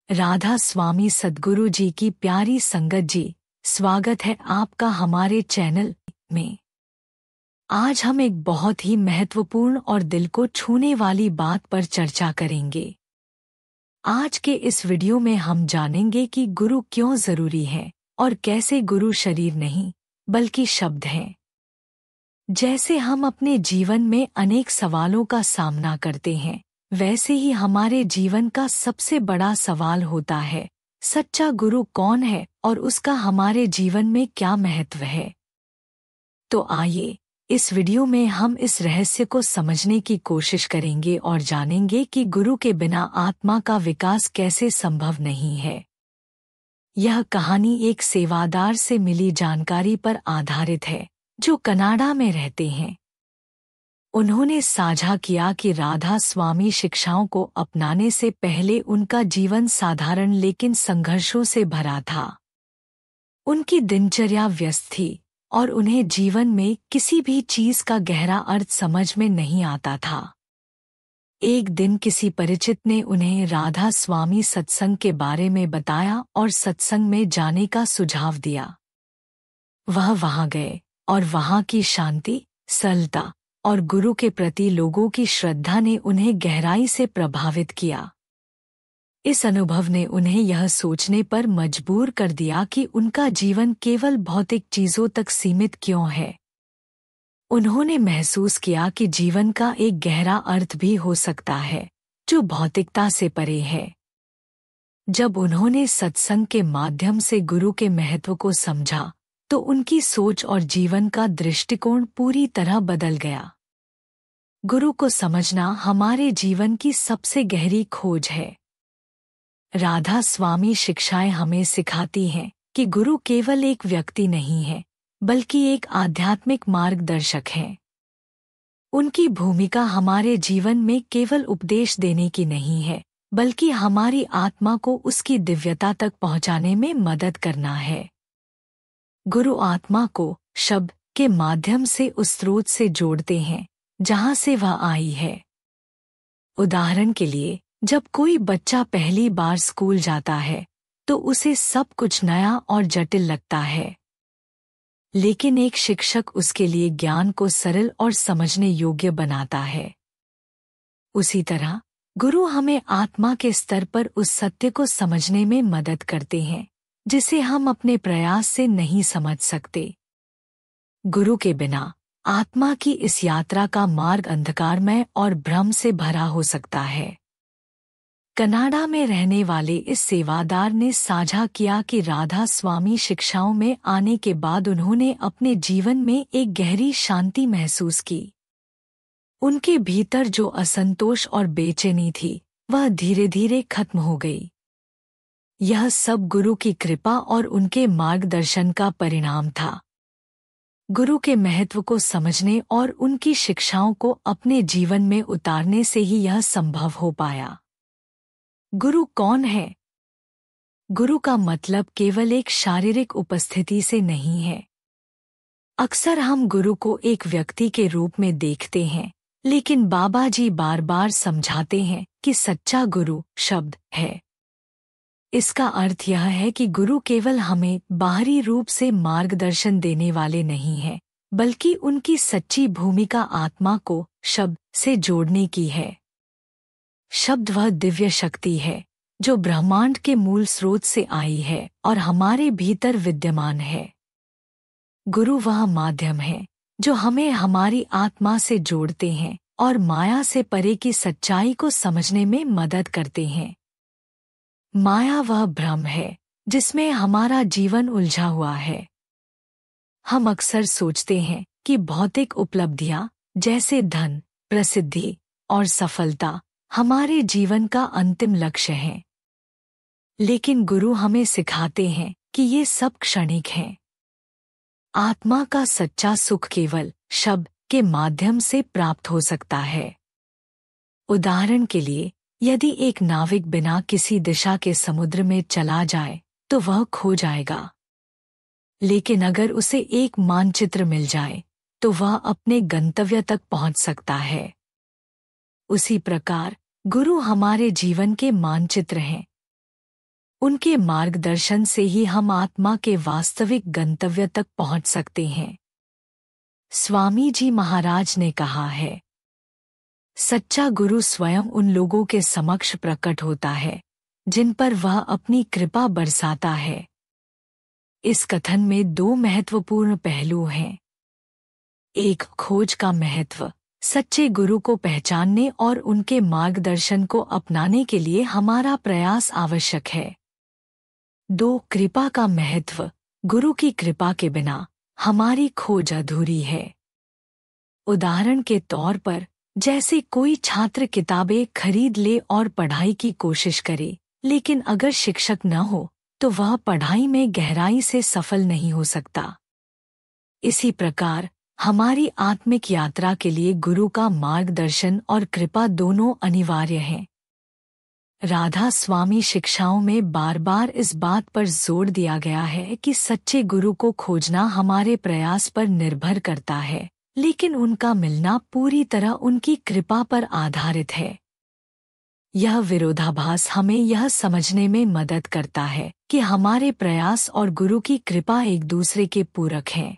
राधा स्वामी सद्गुरु जी की प्यारी संगत जी, स्वागत है आपका हमारे चैनल में। आज हम एक बहुत ही महत्वपूर्ण और दिल को छूने वाली बात पर चर्चा करेंगे। आज के इस वीडियो में हम जानेंगे कि गुरु क्यों जरूरी है और कैसे गुरु शरीर नहीं बल्कि शब्द हैं। जैसे हम अपने जीवन में अनेक सवालों का सामना करते हैं, वैसे ही हमारे जीवन का सबसे बड़ा सवाल होता है, सच्चा गुरु कौन है और उसका हमारे जीवन में क्या महत्व है। तो आइए इस वीडियो में हम इस रहस्य को समझने की कोशिश करेंगे और जानेंगे कि गुरु के बिना आत्मा का विकास कैसे संभव नहीं है। यह कहानी एक सेवादार से मिली जानकारी पर आधारित है जो कनाडा में रहते हैं। उन्होंने साझा किया कि राधा स्वामी शिक्षाओं को अपनाने से पहले उनका जीवन साधारण लेकिन संघर्षों से भरा था। उनकी दिनचर्या व्यस्त थी और उन्हें जीवन में किसी भी चीज का गहरा अर्थ समझ में नहीं आता था। एक दिन किसी परिचित ने उन्हें राधा स्वामी सत्संग के बारे में बताया और सत्संग में जाने का सुझाव दिया। वह वहां गए और वहां की शांति, सरलता और गुरु के प्रति लोगों की श्रद्धा ने उन्हें गहराई से प्रभावित किया। इस अनुभव ने उन्हें यह सोचने पर मजबूर कर दिया कि उनका जीवन केवल भौतिक चीजों तक सीमित क्यों है। उन्होंने महसूस किया कि जीवन का एक गहरा अर्थ भी हो सकता है जो भौतिकता से परे है। जब उन्होंने सत्संग के माध्यम से गुरु के महत्व को समझा तो उनकी सोच और जीवन का दृष्टिकोण पूरी तरह बदल गया। गुरु को समझना हमारे जीवन की सबसे गहरी खोज है। राधा स्वामी शिक्षाएं हमें सिखाती हैं कि गुरु केवल एक व्यक्ति नहीं है बल्कि एक आध्यात्मिक मार्गदर्शक है। उनकी भूमिका हमारे जीवन में केवल उपदेश देने की नहीं है बल्कि हमारी आत्मा को उसकी दिव्यता तक पहुंचाने में मदद करना है। गुरु आत्मा को शब्द के माध्यम से उस स्रोत से जोड़ते हैं जहां से वह आई है। उदाहरण के लिए, जब कोई बच्चा पहली बार स्कूल जाता है तो उसे सब कुछ नया और जटिल लगता है, लेकिन एक शिक्षक उसके लिए ज्ञान को सरल और समझने योग्य बनाता है। उसी तरह गुरु हमें आत्मा के स्तर पर उस सत्य को समझने में मदद करते हैं जिसे हम अपने प्रयास से नहीं समझ सकते। गुरु के बिना आत्मा की इस यात्रा का मार्ग अंधकारमय और भ्रम से भरा हो सकता है। कनाडा में रहने वाले इस सेवादार ने साझा किया कि राधा स्वामी शिक्षाओं में आने के बाद उन्होंने अपने जीवन में एक गहरी शांति महसूस की। उनके भीतर जो असंतोष और बेचैनी थी वह धीरे धीरे खत्म हो गई। यह सब गुरु की कृपा और उनके मार्गदर्शन का परिणाम था। गुरु के महत्व को समझने और उनकी शिक्षाओं को अपने जीवन में उतारने से ही यह संभव हो पाया। गुरु कौन है? गुरु का मतलब केवल एक शारीरिक उपस्थिति से नहीं है। अक्सर हम गुरु को एक व्यक्ति के रूप में देखते हैं, लेकिन बाबा जी बार बार समझाते हैं कि सच्चा गुरु शब्द है। इसका अर्थ यह है कि गुरु केवल हमें बाहरी रूप से मार्गदर्शन देने वाले नहीं हैं, बल्कि उनकी सच्ची भूमिका आत्मा को शब्द से जोड़ने की है। शब्द वह दिव्य शक्ति है जो ब्रह्मांड के मूल स्रोत से आई है और हमारे भीतर विद्यमान है। गुरु वह माध्यम है जो हमें हमारी आत्मा से जोड़ते हैं और माया से परे की सच्चाई को समझने में मदद करते हैं। माया वह भ्रम है जिसमें हमारा जीवन उलझा हुआ है। हम अक्सर सोचते हैं कि भौतिक उपलब्धियां जैसे धन, प्रसिद्धि और सफलता हमारे जीवन का अंतिम लक्ष्य है, लेकिन गुरु हमें सिखाते हैं कि ये सब क्षणिक हैं। आत्मा का सच्चा सुख केवल शब्द के माध्यम से प्राप्त हो सकता है। उदाहरण के लिए, यदि एक नाविक बिना किसी दिशा के समुद्र में चला जाए तो वह खो जाएगा, लेकिन अगर उसे एक मानचित्र मिल जाए तो वह अपने गंतव्य तक पहुंच सकता है। उसी प्रकार गुरु हमारे जीवन के मानचित्र हैं। उनके मार्गदर्शन से ही हम आत्मा के वास्तविक गंतव्य तक पहुंच सकते हैं। स्वामी जी महाराज ने कहा है, सच्चा गुरु स्वयं उन लोगों के समक्ष प्रकट होता है जिन पर वह अपनी कृपा बरसाता है। इस कथन में दो महत्वपूर्ण पहलू हैं। एक, खोज का महत्व। सच्चे गुरु को पहचानने और उनके मार्गदर्शन को अपनाने के लिए हमारा प्रयास आवश्यक है। दो, कृपा का महत्व। गुरु की कृपा के बिना हमारी खोज अधूरी है। उदाहरण के तौर पर, जैसे कोई छात्र किताबें खरीद ले और पढ़ाई की कोशिश करे, लेकिन अगर शिक्षक न हो तो वह पढ़ाई में गहराई से सफल नहीं हो सकता। इसी प्रकार हमारी आत्मिक यात्रा के लिए गुरु का मार्गदर्शन और कृपा दोनों अनिवार्य हैं। राधा स्वामी शिक्षाओं में बार बार इस बात पर जोर दिया गया है कि सच्चे गुरु को खोजना हमारे प्रयास पर निर्भर करता है, लेकिन उनका मिलना पूरी तरह उनकी कृपा पर आधारित है। यह विरोधाभास हमें यह समझने में मदद करता है कि हमारे प्रयास और गुरु की कृपा एक दूसरे के पूरक हैं।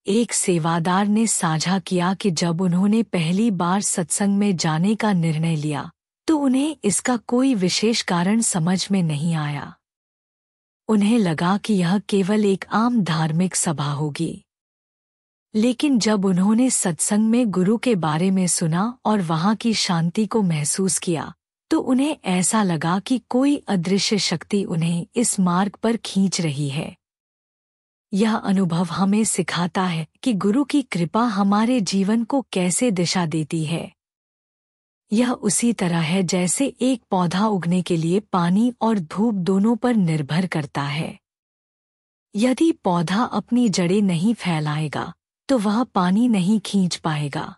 एक सेवादार ने साझा किया कि जब उन्होंने पहली बार सत्संग में जाने का निर्णय लिया तो उन्हें इसका कोई विशेष कारण समझ में नहीं आया। उन्हें लगा कि यह केवल एक आम धार्मिक सभा होगी। लेकिन जब उन्होंने सत्संग में गुरु के बारे में सुना और वहां की शांति को महसूस किया तो उन्हें ऐसा लगा कि कोई अदृश्य शक्ति उन्हें इस मार्ग पर खींच रही है। यह अनुभव हमें सिखाता है कि गुरु की कृपा हमारे जीवन को कैसे दिशा देती है। यह उसी तरह है जैसे एक पौधा उगने के लिए पानी और धूप दोनों पर निर्भर करता है। यदि पौधा अपनी जड़ें नहीं फैलाएगा तो वह पानी नहीं खींच पाएगा,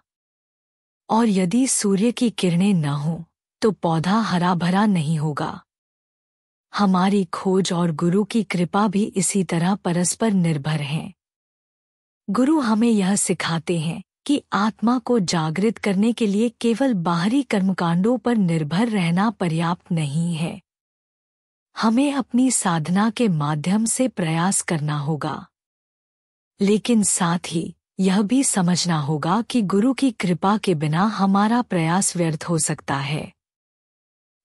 और यदि सूर्य की किरणें न हों तो पौधा हरा भरा नहीं होगा। हमारी खोज और गुरु की कृपा भी इसी तरह परस्पर निर्भर हैं। गुरु हमें यह सिखाते हैं कि आत्मा को जागृत करने के लिए केवल बाहरी कर्मकांडों पर निर्भर रहना पर्याप्त नहीं है। हमें अपनी साधना के माध्यम से प्रयास करना होगा, लेकिन साथ ही यह भी समझना होगा कि गुरु की कृपा के बिना हमारा प्रयास व्यर्थ हो सकता है।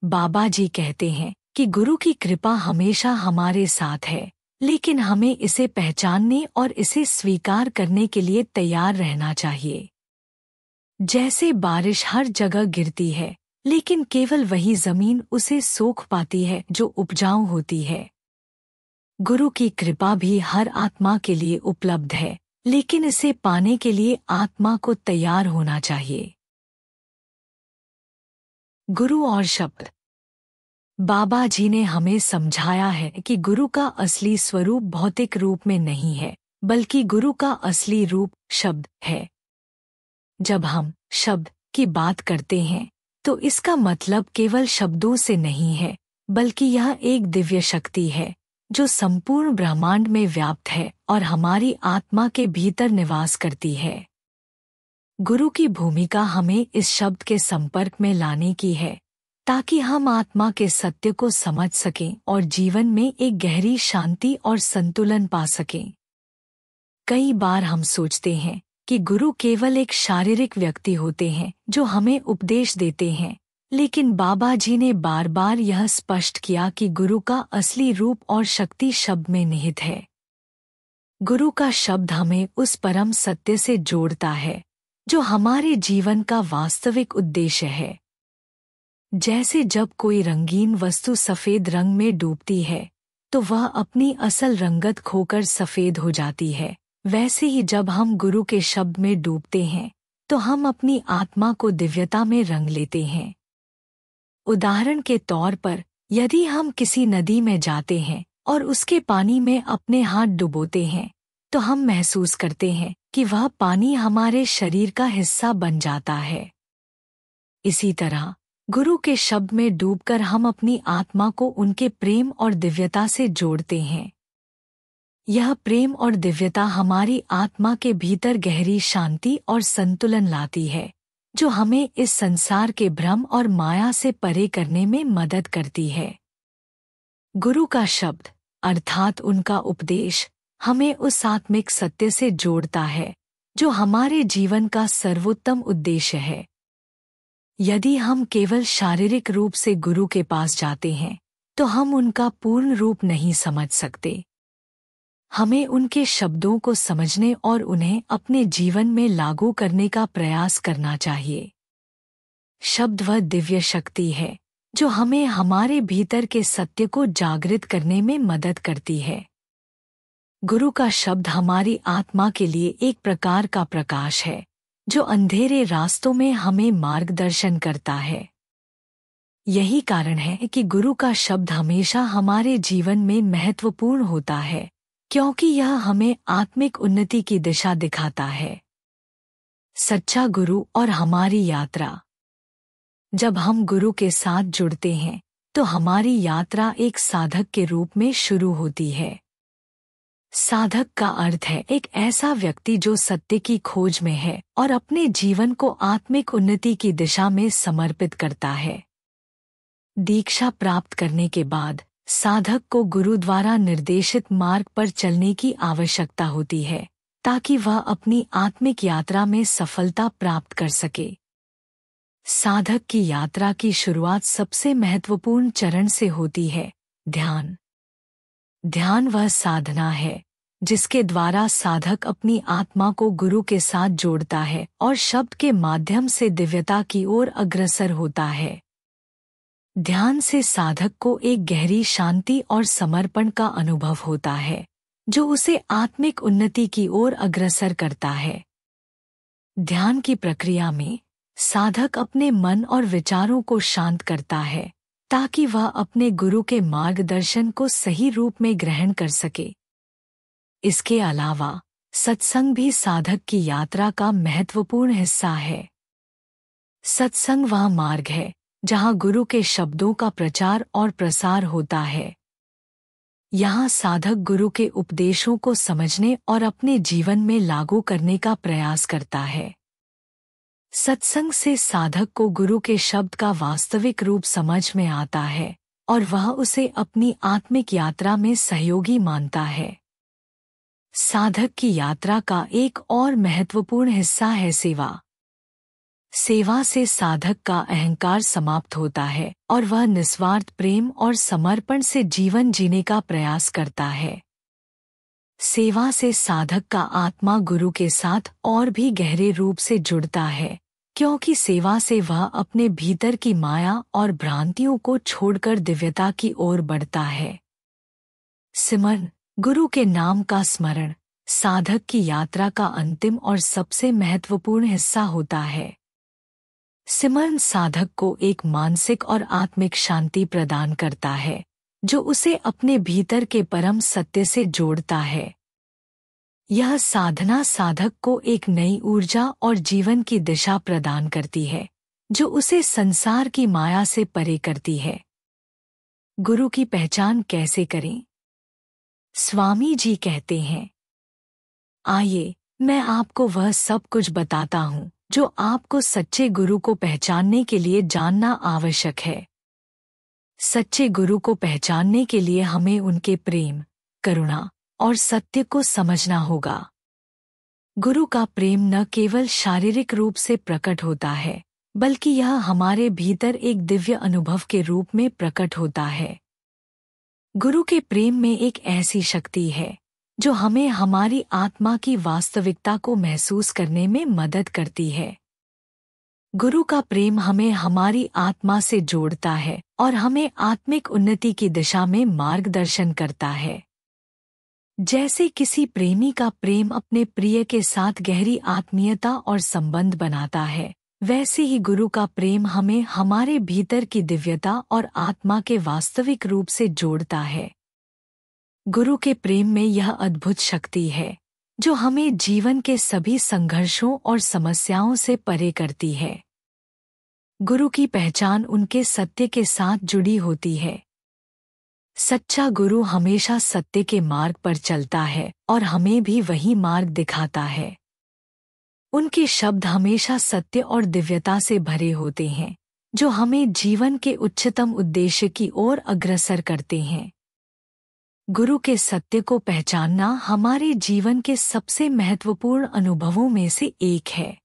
बाबा जी कहते हैं कि गुरु की कृपा हमेशा हमारे साथ है, लेकिन हमें इसे पहचानने और इसे स्वीकार करने के लिए तैयार रहना चाहिए। जैसे बारिश हर जगह गिरती है, लेकिन केवल वही जमीन उसे सोख पाती है जो उपजाऊ होती है। गुरु की कृपा भी हर आत्मा के लिए उपलब्ध है, लेकिन इसे पाने के लिए आत्मा को तैयार होना चाहिए। गुरु और शब्द। बाबा जी ने हमें समझाया है कि गुरु का असली स्वरूप भौतिक रूप में नहीं है, बल्कि गुरु का असली रूप शब्द है। जब हम शब्द की बात करते हैं तो इसका मतलब केवल शब्दों से नहीं है, बल्कि यह एक दिव्य शक्ति है जो संपूर्ण ब्रह्मांड में व्याप्त है और हमारी आत्मा के भीतर निवास करती है। गुरु की भूमिका हमें इस शब्द के संपर्क में लाने की है ताकि हम आत्मा के सत्य को समझ सकें और जीवन में एक गहरी शांति और संतुलन पा सकें। कई बार हम सोचते हैं कि गुरु केवल एक शारीरिक व्यक्ति होते हैं जो हमें उपदेश देते हैं, लेकिन बाबा जी ने बार बार यह स्पष्ट किया कि गुरु का असली रूप और शक्ति शब्द में निहित है। गुरु का शब्द हमें उस परम सत्य से जोड़ता है जो हमारे जीवन का वास्तविक उद्देश्य है। जैसे जब कोई रंगीन वस्तु सफेद रंग में डूबती है तो वह अपनी असल रंगत खोकर सफेद हो जाती है, वैसे ही जब हम गुरु के शब्द में डूबते हैं तो हम अपनी आत्मा को दिव्यता में रंग लेते हैं। उदाहरण के तौर पर, यदि हम किसी नदी में जाते हैं और उसके पानी में अपने हाथ डुबोते हैं तो हम महसूस करते हैं कि वह पानी हमारे शरीर का हिस्सा बन जाता है। इसी तरह गुरु के शब्द में डूबकर हम अपनी आत्मा को उनके प्रेम और दिव्यता से जोड़ते हैं। यह प्रेम और दिव्यता हमारी आत्मा के भीतर गहरी शांति और संतुलन लाती है, जो हमें इस संसार के भ्रम और माया से परे करने में मदद करती है। गुरु का शब्द अर्थात उनका उपदेश हमें उस आत्मिक सत्य से जोड़ता है जो हमारे जीवन का सर्वोत्तम उद्देश्य है। यदि हम केवल शारीरिक रूप से गुरु के पास जाते हैं तो हम उनका पूर्ण रूप नहीं समझ सकते। हमें उनके शब्दों को समझने और उन्हें अपने जीवन में लागू करने का प्रयास करना चाहिए। शब्द वह दिव्य शक्ति है जो हमें हमारे भीतर के सत्य को जागृत करने में मदद करती है। गुरु का शब्द हमारी आत्मा के लिए एक प्रकार का प्रकाश है जो अंधेरे रास्तों में हमें मार्गदर्शन करता है। यही कारण है कि गुरु का शब्द हमेशा हमारे जीवन में महत्वपूर्ण होता है, क्योंकि यह हमें आत्मिक उन्नति की दिशा दिखाता है। सच्चा गुरु और हमारी यात्रा। जब हम गुरु के साथ जुड़ते हैं तो हमारी यात्रा एक साधक के रूप में शुरू होती है। साधक का अर्थ है एक ऐसा व्यक्ति जो सत्य की खोज में है और अपने जीवन को आत्मिक उन्नति की दिशा में समर्पित करता है। दीक्षा प्राप्त करने के बाद साधक को गुरु द्वारा निर्देशित मार्ग पर चलने की आवश्यकता होती है ताकि वह अपनी आत्मिक यात्रा में सफलता प्राप्त कर सके। साधक की यात्रा की शुरुआत सबसे महत्वपूर्ण चरण से होती है, ध्यान। ध्यान वह साधना है जिसके द्वारा साधक अपनी आत्मा को गुरु के साथ जोड़ता है और शब्द के माध्यम से दिव्यता की ओर अग्रसर होता है। ध्यान से साधक को एक गहरी शांति और समर्पण का अनुभव होता है जो उसे आत्मिक उन्नति की ओर अग्रसर करता है। ध्यान की प्रक्रिया में साधक अपने मन और विचारों को शांत करता है ताकि वह अपने गुरु के मार्गदर्शन को सही रूप में ग्रहण कर सके। इसके अलावा सत्संग भी साधक की यात्रा का महत्वपूर्ण हिस्सा है। सत्संग वह मार्ग है जहां गुरु के शब्दों का प्रचार और प्रसार होता है। यहाँ साधक गुरु के उपदेशों को समझने और अपने जीवन में लागू करने का प्रयास करता है। सत्संग से साधक को गुरु के शब्द का वास्तविक रूप समझ में आता है और वह उसे अपनी आत्मिक यात्रा में सहयोगी मानता है। साधक की यात्रा का एक और महत्वपूर्ण हिस्सा है सेवा। सेवा से साधक का अहंकार समाप्त होता है और वह निस्वार्थ प्रेम और समर्पण से जीवन जीने का प्रयास करता है। सेवा से साधक का आत्मा गुरु के साथ और भी गहरे रूप से जुड़ता है, क्योंकि सेवा से वह अपने भीतर की माया और भ्रांतियों को छोड़कर दिव्यता की ओर बढ़ता है। सिमरन, गुरु के नाम का स्मरण साधक की यात्रा का अंतिम और सबसे महत्वपूर्ण हिस्सा होता है। सिमरन साधक को एक मानसिक और आत्मिक शांति प्रदान करता है जो उसे अपने भीतर के परम सत्य से जोड़ता है। यह साधना साधक को एक नई ऊर्जा और जीवन की दिशा प्रदान करती है जो उसे संसार की माया से परे करती है। गुरु की पहचान कैसे करें? स्वामी जी कहते हैं, आइए मैं आपको वह सब कुछ बताता हूँ जो आपको सच्चे गुरु को पहचानने के लिए जानना आवश्यक है। सच्चे गुरु को पहचानने के लिए हमें उनके प्रेम, करुणा और सत्य को समझना होगा। गुरु का प्रेम न केवल शारीरिक रूप से प्रकट होता है, बल्कि यह हमारे भीतर एक दिव्य अनुभव के रूप में प्रकट होता है। गुरु के प्रेम में एक ऐसी शक्ति है जो हमें हमारी आत्मा की वास्तविकता को महसूस करने में मदद करती है। गुरु का प्रेम हमें हमारी आत्मा से जोड़ता है और हमें आत्मिक उन्नति की दिशा में मार्गदर्शन करता है। जैसे किसी प्रेमी का प्रेम अपने प्रिय के साथ गहरी आत्मीयता और संबंध बनाता है, वैसे ही गुरु का प्रेम हमें हमारे भीतर की दिव्यता और आत्मा के वास्तविक रूप से जोड़ता है। गुरु के प्रेम में यह अद्भुत शक्ति है जो हमें जीवन के सभी संघर्षों और समस्याओं से परे करती है। गुरु की पहचान उनके सत्य के साथ जुड़ी होती है। सच्चा गुरु हमेशा सत्य के मार्ग पर चलता है और हमें भी वही मार्ग दिखाता है। उनके शब्द हमेशा सत्य और दिव्यता से भरे होते हैं जो हमें जीवन के उच्चतम उद्देश्य की ओर अग्रसर करते हैं। गुरु के सत्य को पहचानना हमारे जीवन के सबसे महत्वपूर्ण अनुभवों में से एक है।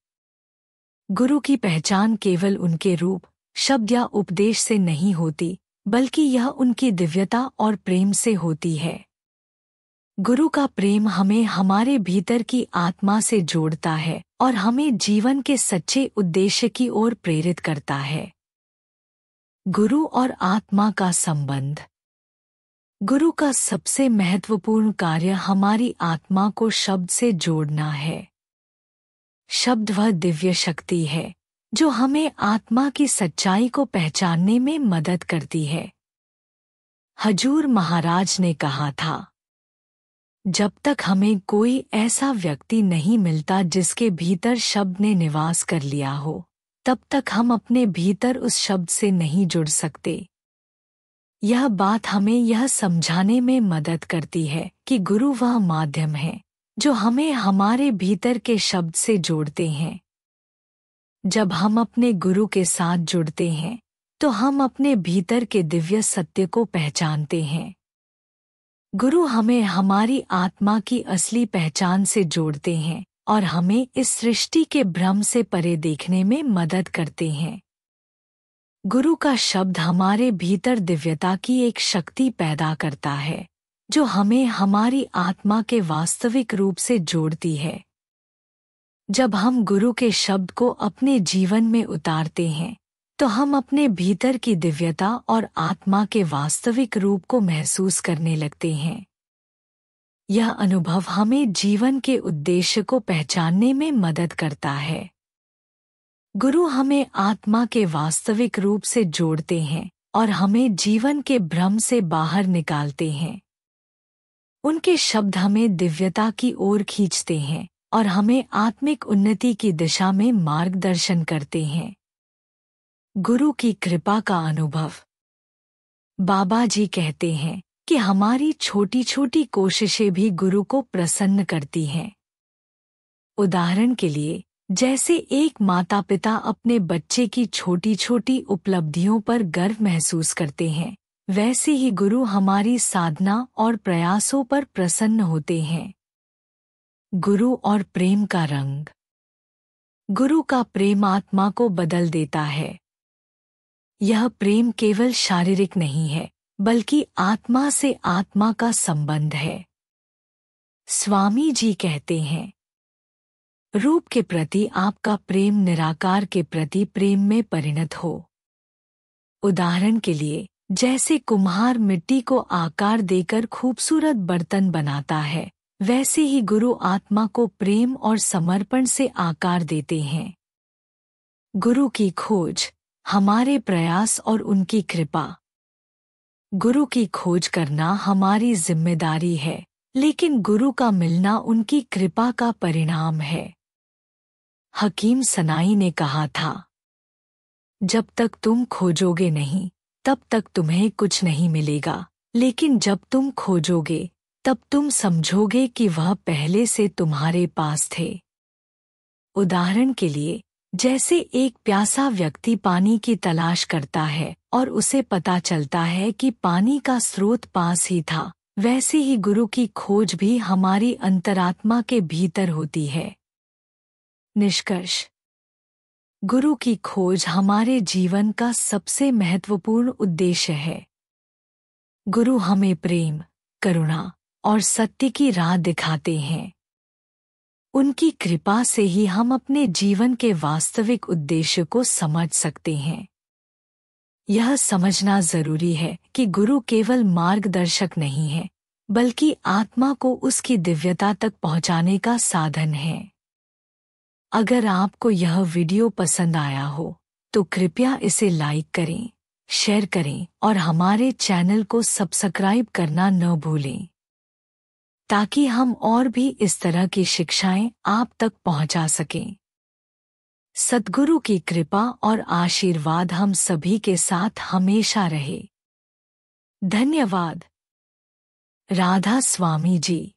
गुरु की पहचान केवल उनके रूप, शब्द या उपदेश से नहीं होती, बल्कि यह उनकी दिव्यता और प्रेम से होती है। गुरु का प्रेम हमें हमारे भीतर की आत्मा से जोड़ता है और हमें जीवन के सच्चे उद्देश्य की ओर प्रेरित करता है। गुरु और आत्मा का संबंध। गुरु का सबसे महत्वपूर्ण कार्य हमारी आत्मा को शब्द से जोड़ना है। शब्द वह दिव्य शक्ति है जो हमें आत्मा की सच्चाई को पहचानने में मदद करती है। हजूर महाराज ने कहा था, जब तक हमें कोई ऐसा व्यक्ति नहीं मिलता जिसके भीतर शब्द ने निवास कर लिया हो, तब तक हम अपने भीतर उस शब्द से नहीं जुड़ सकते। यह बात हमें यह समझाने में मदद करती है कि गुरु वह माध्यम है जो हमें हमारे भीतर के शब्द से जोड़ते हैं। जब हम अपने गुरु के साथ जुड़ते हैं तो हम अपने भीतर के दिव्य सत्य को पहचानते हैं। गुरु हमें हमारी आत्मा की असली पहचान से जोड़ते हैं और हमें इस सृष्टि के भ्रम से परे देखने में मदद करते हैं। गुरु का शब्द हमारे भीतर दिव्यता की एक शक्ति पैदा करता है जो हमें हमारी आत्मा के वास्तविक रूप से जोड़ती है। जब हम गुरु के शब्द को अपने जीवन में उतारते हैं तो हम अपने भीतर की दिव्यता और आत्मा के वास्तविक रूप को महसूस करने लगते हैं। यह अनुभव हमें जीवन के उद्देश्य को पहचानने में मदद करता है। गुरु हमें आत्मा के वास्तविक रूप से जोड़ते हैं और हमें जीवन के भ्रम से बाहर निकालते हैं। उनके शब्द हमें दिव्यता की ओर खींचते हैं और हमें आत्मिक उन्नति की दिशा में मार्गदर्शन करते हैं। गुरु की कृपा का अनुभव। बाबा जी कहते हैं कि हमारी छोटी छोटी कोशिशें भी गुरु को प्रसन्न करती हैं। उदाहरण के लिए, जैसे एक माता पिता अपने बच्चे की छोटी छोटी उपलब्धियों पर गर्व महसूस करते हैं, वैसे ही गुरु हमारी साधना और प्रयासों पर प्रसन्न होते हैं। गुरु और प्रेम का रंग। गुरु का प्रेम आत्मा को बदल देता है। यह प्रेम केवल शारीरिक नहीं है, बल्कि आत्मा से आत्मा का संबंध है। स्वामी जी कहते हैं, रूप के प्रति आपका प्रेम निराकार के प्रति प्रेम में परिणत हो। उदाहरण के लिए, जैसे कुम्हार मिट्टी को आकार देकर खूबसूरत बर्तन बनाता है, वैसे ही गुरु आत्मा को प्रेम और समर्पण से आकार देते हैं। गुरु की खोज। हमारे प्रयास और उनकी कृपा। गुरु की खोज करना हमारी जिम्मेदारी है, लेकिन गुरु का मिलना उनकी कृपा का परिणाम है। हकीम सनाई ने कहा था, जब तक तुम खोजोगे नहीं, तब तक तुम्हें कुछ नहीं मिलेगा, लेकिन जब तुम खोजोगे, तब तुम समझोगे कि वह पहले से तुम्हारे पास थे। उदाहरण के लिए, जैसे एक प्यासा व्यक्ति पानी की तलाश करता है और उसे पता चलता है कि पानी का स्रोत पास ही था, वैसे ही गुरु की खोज भी हमारी अंतरात्मा के भीतर होती है। निष्कर्ष। गुरु की खोज हमारे जीवन का सबसे महत्वपूर्ण उद्देश्य है। गुरु हमें प्रेम, करुणा और सत्य की राह दिखाते हैं। उनकी कृपा से ही हम अपने जीवन के वास्तविक उद्देश्य को समझ सकते हैं। यह समझना जरूरी है कि गुरु केवल मार्गदर्शक नहीं है, बल्कि आत्मा को उसकी दिव्यता तक पहुंचाने का साधन है। अगर आपको यह वीडियो पसंद आया हो, तो कृपया इसे लाइक करें, शेयर करें और हमारे चैनल को सब्सक्राइब करना न भूलें, ताकि हम और भी इस तरह की शिक्षाएं आप तक पहुंचा सकें। सद्गुरु की कृपा और आशीर्वाद हम सभी के साथ हमेशा रहे। धन्यवाद। राधा स्वामी जी।